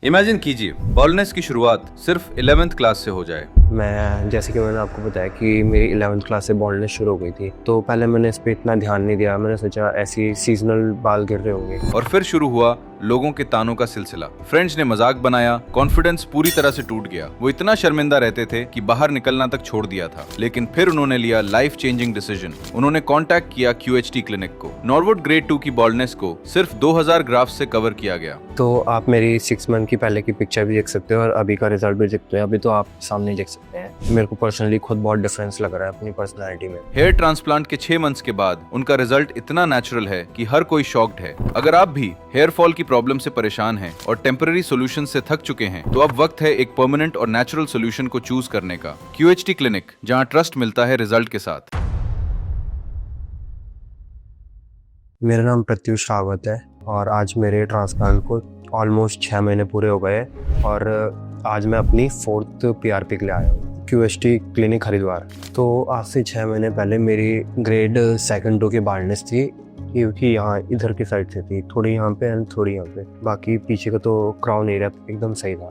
Imagine कीजिए baldness की शुरुआत सिर्फ 11th क्लास से हो जाए। मैं जैसे कि मैंने आपको बताया कि मेरी 11th क्लास से बॉल्डनेस शुरू हो गई थी, तो पहले मैंने इस पे इतना ध्यान नहीं दिया। मैंने सोचा ऐसी सीजनल बाल गिर रहे होंगे। और फिर शुरू हुआ लोगों के तानों का सिलसिला। फ्रेंड्स ने मजाक बनाया, कॉन्फिडेंस पूरी तरह से टूट गया। वो इतना शर्मिंदा रहते थे कि बाहर निकलना तक छोड़ दिया था। लेकिन फिर उन्होंने लिया लाइफ चेंजिंग डिसीजन। उन्होंने कांटेक्ट किया QHT क्लिनिक को। नॉर्वुड ग्रेड 2 की बॉल्डनेस को सिर्फ 2000 ग्राफ से कवर किया गया। तो आप मेरी 6 मंथ की पहले की पिक्चर भी देख सकते हो और अभी का रिजल्ट भी देख सकते हो। अभी तो आप सामने देख सकते हैं। मेरे को पर्सनली खुद बहुत डिफरेंस लग रहा है अपनी पर्सनैलिटी में। हेयर ट्रांसप्लांट के 6 मंथ्स के बाद उनका रिजल्ट इतना नेचुरल है कि हर कोई शॉक्ड है। अगर आप भी हेयर फॉल की प्रॉब्लम से परेशान हैं और टेम्पररी सॉल्यूशन से थक चुके हैं, तो अब वक्त है एक परमानेंट और नेचुरल सॉल्यूशन को चूज करने का। QHT क्लिनिक, जहां ट्रस्ट मिलता है रिजल्ट के साथ। मेरा नाम प्रत्युष रावत है और आज मेरे ट्रांसप्लांट को ऑलमोस्ट 6 महीने पूरे हो गए और आज मैं अपनी 4th PRP के लिए आया हूँ, QHT क्लिनिक हरिद्वार। तो आज से 6 महीने पहले मेरी ग्रेड 2 की बाल्डनेस थी, क्योंकि यहाँ इधर की साइड से थी, थोड़ी यहाँ पे एंड थोड़ी यहाँ पे। बाकी पीछे का तो क्राउन एरिया एकदम सही था।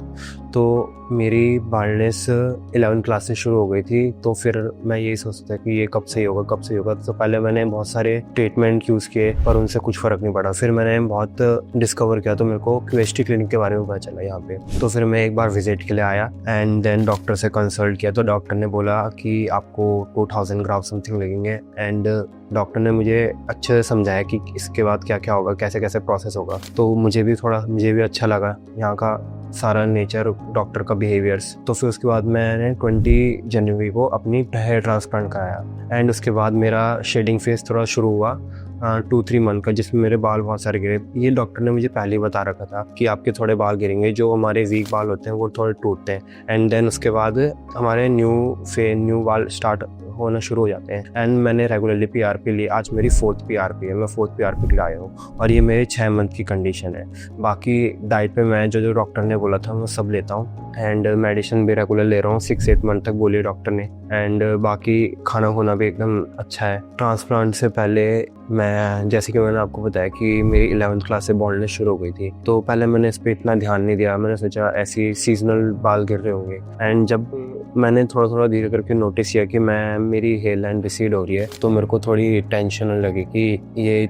तो मेरी बाल्डनेस 11th क्लास से शुरू हो गई थी। तो फिर मैं यही सोचता था कि ये कब सही होगा, कब सही होगा। तो पहले मैंने बहुत सारे ट्रीटमेंट यूज़ किए पर उनसे कुछ फ़र्क नहीं पड़ा। फिर मैंने बहुत डिस्कवर किया तो मेरे को QHT क्लिनिक के बारे में पता चला यहाँ पे। तो फिर मैं एक बार विजिट के लिए आया एंड देन डॉक्टर से कंसल्ट किया। तो डॉक्टर ने बोला कि आपको 2000 ग्राम समथिंग लगेंगे एंड डॉक्टर ने मुझे अच्छे से समझाया कि इसके बाद क्या क्या होगा, कैसे कैसे प्रोसेस होगा। तो मुझे भी अच्छा लगा यहाँ का सारा नेचर, डॉक्टर का बिहेवियर्स। तो फिर उसके बाद मैंने 20 जनवरी को अपनी हेयर ट्रांसप्लांट कराया एंड उसके बाद मेरा शेडिंग फेज थोड़ा शुरू हुआ 2-3 मंथ का, जिसमें मेरे बाल बहुत सारे गिरे। ये डॉक्टर ने मुझे पहले ही बता रखा था कि आपके थोड़े बाल गिरेंगे, जो हमारे वीक बाल होते हैं वो थोड़े टूटते हैं एंड देन उसके बाद हमारे न्यू बाल स्टार्ट होना शुरू हो जाते हैं। एंड मैंने रेगुलरली PRP ली। आज मेरी 4th PRP है, मैं 4th PRP के लिए आया हूँ और ये मेरे 6 मंथ की कंडीशन है। बाकी डाइट पे मैं जो डॉक्टर ने बोला था मैं सब लेता हूँ एंड मेडिसिन भी रेगुलर ले रहा हूँ। 6-8 मंथ तक बोली डॉक्टर ने। एंड बाकी खाना खुना भी एकदम अच्छा है। ट्रांसप्लांट से पहले मैं जैसे कि मैंने आपको बताया कि मेरी 11th क्लास से बॉल्डनेस शुरू हो गई थी, तो पहले मैंने इस पर इतना ध्यान नहीं दिया। मैंने सोचा ऐसी सीजनल बाल गिर रहे होंगे एंड जब मैंने थोड़ा थोड़ा धीरे करके नोटिस किया कि मेरी हेयर लाइन रिसीड हो रही है, तो मेरे को थोड़ी टेंशन लगी कि ये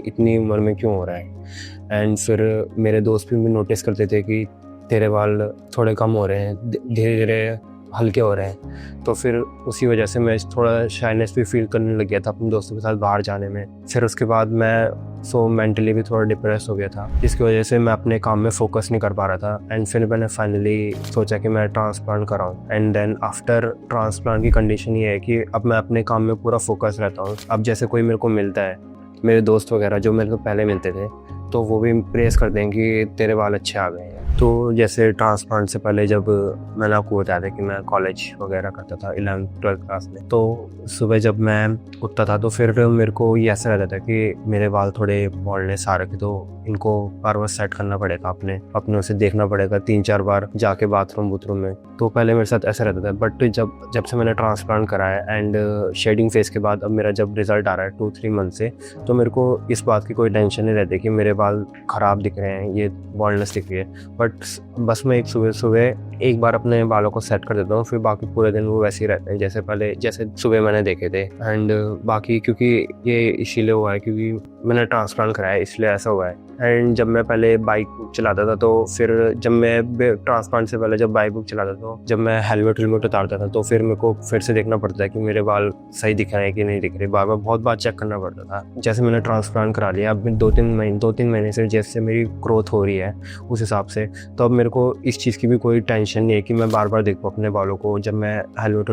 इतनी उम्र में क्यों हो रहा है। एंड फिर मेरे दोस्त भी नोटिस करते थे कि तेरे बाल थोड़े कम हो रहे हैं, धीरे धीरे हल्के हो रहे हैं। तो फिर उसी वजह से मैं थोड़ा शाइनेस भी फील करने लग गया था अपने दोस्तों के साथ बाहर जाने में। फिर उसके बाद मैं मेंटली भी थोड़ा डिप्रेस हो गया था, जिसकी वजह से मैं अपने काम में फोकस नहीं कर पा रहा था। एंड फिर मैंने फाइनली सोचा कि मैं ट्रांसप्लांट कराऊं एंड देन आफ्टर ट्रांसप्लांट की कंडीशन ये है कि अब मैं अपने काम में पूरा फोकस रहता हूँ। अब जैसे कोई मेरे को मिलता है, मेरे दोस्त वगैरह जो मेरे को पहले मिलते थे, तो वो भी प्रेस कर दें कि तेरे बाल अच्छे आ गए हैं। तो जैसे ट्रांसप्लांट से पहले जब मैंने आपको बताया था कि मैं कॉलेज वगैरह करता था 11th-12th क्लास में, तो सुबह जब मैं उठता था तो फिर मेरे को ये ऐसा रहता था कि मेरे बाल थोड़े बॉल्डनेस आ रखे, तो इनको बार बार सेट करना पड़ेगा, अपने उसे देखना पड़ेगा 3-4 बार जाके बाथरूम में। तो पहले मेरे साथ ऐसा रहता था। बट जब से मैंने ट्रांसप्लांट कराया एंड शेडिंग फेज के बाद अब मेरा जब रिजल्ट आ रहा है 2-3 मंथ से, तो मेरे को इस बात की कोई टेंशन नहीं रहती कि मेरे बाल ख़राब दिख रहे हैं, ये बॉल्डनेस दिख रही है। बट बस मैं एक सुबह एक बार अपने बालों को सेट कर देता हूँ, फिर बाकी पूरे दिन वो वैसे ही रहते हैं जैसे सुबह मैंने देखे थे। एंड बाकी क्योंकि ये इसीलिए हुआ है क्योंकि मैंने ट्रांसप्लांट कराया, इसलिए ऐसा हुआ है। एंड जब मैं पहले बाइक चलाता था, तो फिर जब मैं ट्रांसप्लांट से पहले जब बाइक चलाता था, जब मैं हेलमेट उतारता था, तो फिर मेरे को फिर से देखना पड़ता है कि मेरे बाल सही दिख रहे हैं कि नहीं दिख रहे। बार बार बहुत बार चेक करना पड़ता था। जैसे मैंने ट्रांसप्लांट करा लिया, अब 2-3 महीने से जैसे मेरी ग्रोथ हो रही है उस हिसाब से, तो अब मेरे को इस चीज़ की भी कोई टेंशन नहीं है कि मैं बार बार देखूँ अपने बालों को जब मैं हेलमेट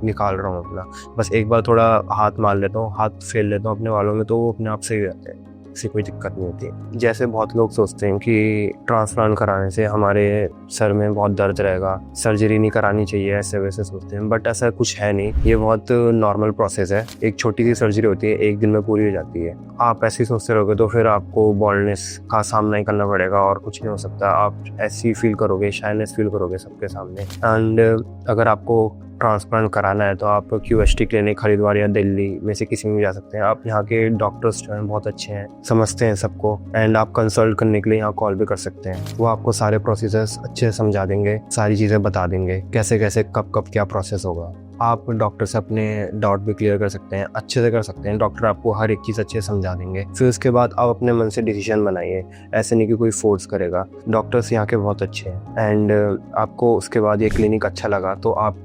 निकाल रहा हूँ अपना। बस एक बार थोड़ा हाथ मार लेता हूँ, हाथ फेर लेता हूँ अपने बालों में, तो वो अपने आप सही हो जाते हैं, इससे कोई दिक्कत नहीं होती। जैसे बहुत लोग सोचते हैं कि ट्रांसप्लांट कराने से हमारे सर में बहुत दर्द रहेगा, सर्जरी नहीं करानी चाहिए, ऐसे वैसे सोचते हैं। बट ऐसा कुछ है नहीं, ये बहुत नॉर्मल प्रोसेस है। एक छोटी सी सर्जरी होती है, एक दिन में पूरी हो जाती है। आप ऐसे ही सोचते रहोगे तो फिर आपको बॉल्डनेस का सामना ही करना पड़ेगा और कुछ नहीं हो सकता। आप ऐसी फील करोगे, शाइनेस फील करोगे सबके सामने। एंड अगर आपको ट्रांसप्लांट कराना है तो आप QST क्लिनिक हरिद्वार या दिल्ली में से किसी में भी जा सकते हैं। आप यहाँ के डॉक्टर्स जो हैं बहुत अच्छे हैं, समझते हैं सबको, एंड आप कंसल्ट करने के लिए यहाँ कॉल भी कर सकते हैं। वो आपको सारे प्रोसीजर्स अच्छे से समझा देंगे, सारी चीज़ें बता देंगे, कैसे कैसे कब कब क्या प्रोसेस होगा। आप डॉक्टर से अपने डाउट भी क्लियर कर सकते हैं, अच्छे से कर सकते हैं। डॉक्टर आपको हर एक चीज़ अच्छे से समझा देंगे। फिर उसके बाद आप अपने मन से डिसीजन बनाइए, ऐसे नहीं कि कोई फोर्स करेगा। डॉक्टर्स यहाँ के बहुत अच्छे हैं एंड आपको उसके बाद ये क्लिनिक अच्छा लगा तो आप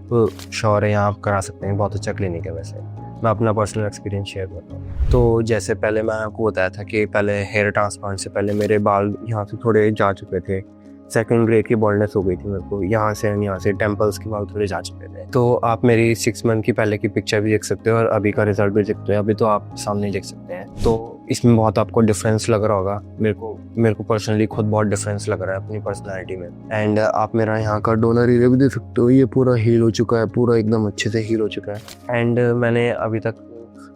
श्योर है यहाँ आप करा सकते हैं। बहुत अच्छा क्लिनिक है। वैसे मैं अपना पर्सनल एक्सपीरियंस शेयर करता हूँ। तो जैसे पहले मैं आपको बताया था कि पहले हेयर ट्रांसप्लांट से पहले मेरे बाल यहाँ से थोड़े जा चुके थे, सेकंड ग्रेड की बॉल्डनेस हो गई थी मेरे को, यहाँ से टेम्पल्स के बाल थोड़े जा चुके थे। तो आप मेरी 6 मंथ की पहले की पिक्चर भी देख सकते हो और अभी का रिजल्ट भी देख सकते हो। अभी तो आप सामने देख सकते हैं। तो इसमें बहुत आपको डिफरेंस लग रहा होगा। मेरे को पर्सनली खुद बहुत डिफरेंस लग रहा है अपनी पर्सनैलिटी में। एंड आप मेरा यहाँ का डोनर एरिया भी देख सकते हो, ये पूरा हील हो चुका है, पूरा एकदम अच्छे से हील हो चुका है। एंड मैंने अभी तक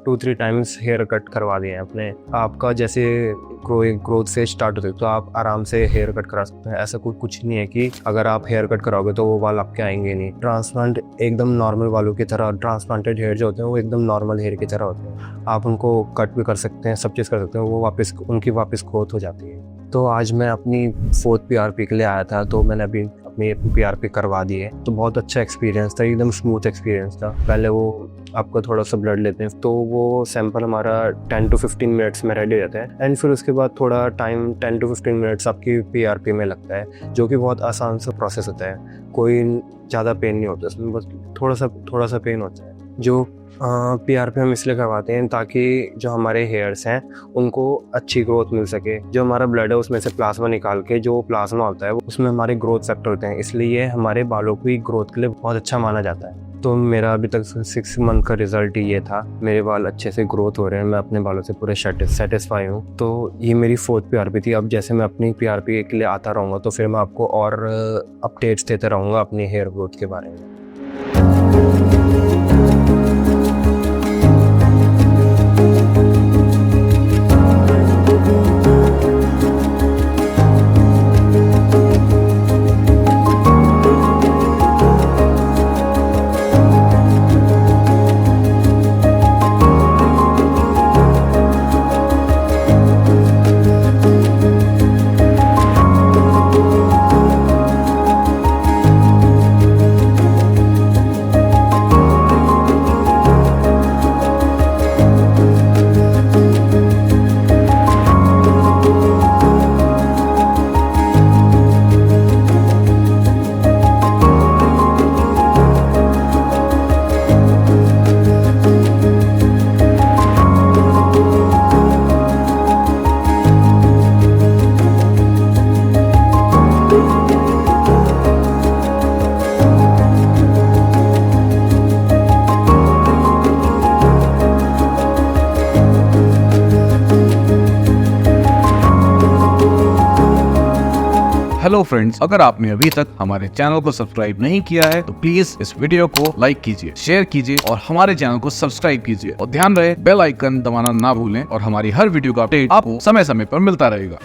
2-3 टाइम्स हेयर कट करवा दिए हैं अपने। आपका जैसे ग्रोथ फेज स्टार्ट होते तो आप आराम से हेयर कट करा सकते हैं। ऐसा कुछ नहीं है कि अगर आप हेयर कट कराओगे तो वो बाल आपके आएंगे नहीं। ट्रांसप्लांट एकदम नॉर्मल बालों की तरह, ट्रांसप्लांटेड हेयर जो होते हैं वो एकदम नॉर्मल हेयर की तरह होते हैं। आप उनको कट भी कर सकते हैं, सब चीज़ कर सकते हैं, वो उनकी वापस ग्रोथ हो जाती है। तो आज मैं अपनी 4th PRP के लिए आया था, तो मैंने अभी अपनी PRP करवा दी है। तो बहुत अच्छा एक्सपीरियंस था, एकदम स्मूथ एक्सपीरियंस था। पहले वो आपको थोड़ा सा ब्लड लेते हैं, तो वो सैंपल हमारा 10 to 15 मिनट्स में रेडी रहता है। एंड फिर उसके बाद थोड़ा टाइम 10 to 15 मिनट्स आपकी PRP में लगता है, जो कि बहुत आसान सा प्रोसेस होता है। कोई ज़्यादा पेन नहीं होता उसमें, बस थोड़ा सा पेन होता है। जो PRP हम इसलिए करवाते हैं ताकि जो हमारे हेयर्स हैं उनको अच्छी ग्रोथ मिल सके। जो हमारा ब्लड है उसमें से प्लाज्मा निकाल के, जो प्लाज्मा होता है उसमें हमारे ग्रोथ फैक्टर होते हैं, इसलिए हमारे बालों की ग्रोथ के लिए बहुत अच्छा माना जाता है। तो मेरा अभी तक 6 मंथ का रिजल्ट ही ये था। मेरे बाल अच्छे से ग्रोथ हो रहे हैं, मैं अपने बालों से पूरे सेटिस्फाई हूँ। तो ये मेरी 4th PRP थी। अब जैसे मैं अपनी PRP के लिए आता रहूँगा तो फिर मैं आपको और अपडेट्स देते रहूँगा अपनी हेयर ग्रोथ के बारे में। हेलो फ्रेंड्स, अगर आपने अभी तक हमारे चैनल को सब्सक्राइब नहीं किया है तो प्लीज इस वीडियो को लाइक कीजिए, शेयर कीजिए और हमारे चैनल को सब्सक्राइब कीजिए। और ध्यान रहे बेल आइकन दबाना ना भूलें और हमारी हर वीडियो का अपडेट आपको समय समय पर मिलता रहेगा।